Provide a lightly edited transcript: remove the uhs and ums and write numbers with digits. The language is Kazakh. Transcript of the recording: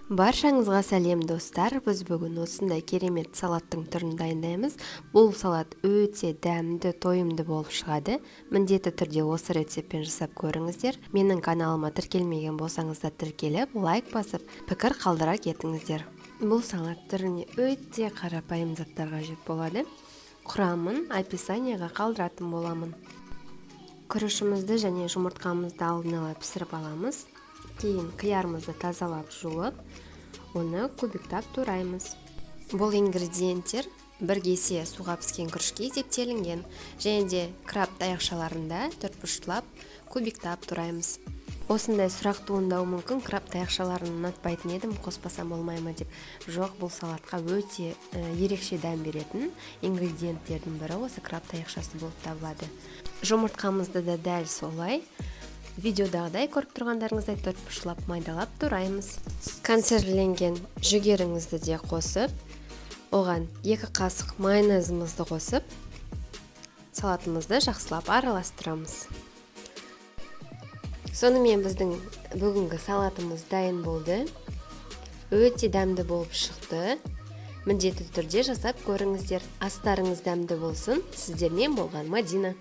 Баршаңызға сәлем достар. Біз бүгін осындай керемет салаттың түрін дайындаймыз. Бұл салат өте дәмді, тойымды болып шығады. Міндетті түрде осы рецептпен жасап көріңіздер. Менің каналыма тіркелмеген болсаңыздар тіркеліп, лайк басып, пікір қалдыра кетіңіздер. Бұл салат түріне өте қарапайым заттар қажет болады. Құрамын описаниеға қалдыратын боламын. Күрішімізді және жұмыртқамызды алдын ала пісіріп аламыз. Кейін қиярымызды тазалап жуып, оны кубиктап тураймыз. Бұл ингредиенттер 1 кесе суға піскен күрішке есептелінген, және де краб таяқшаларында төртбұрыштап кубиктап тураймыз. Осындай сұрақ туындауы мүмкін, краб таяқшаларын ұнатпайтын едім, қоспасам болмай ма деп. Жоқ, бұл салатқа өте ерекше дәм беретін ингредиенттердің бірі осы краб таяқшасы болып табылады. Жұмыртқамызды да дәл солай видеодағыдай көріп тұрғандарыңыздай төртбұрыштап майдалап тураймыз. Консервіленген жүгеріңізді де қосып, оған 2 қасық майонезімізді қосып, салатымызды жақсылап араластырамыз. Сонымен біздің бүгінгі салатымыз дайын болды. Өте дәмді болып шықты. Міндетті түрде жасап көріңіздер. Астарыңыз дәмді болсын. Сіздермен болған Мадина.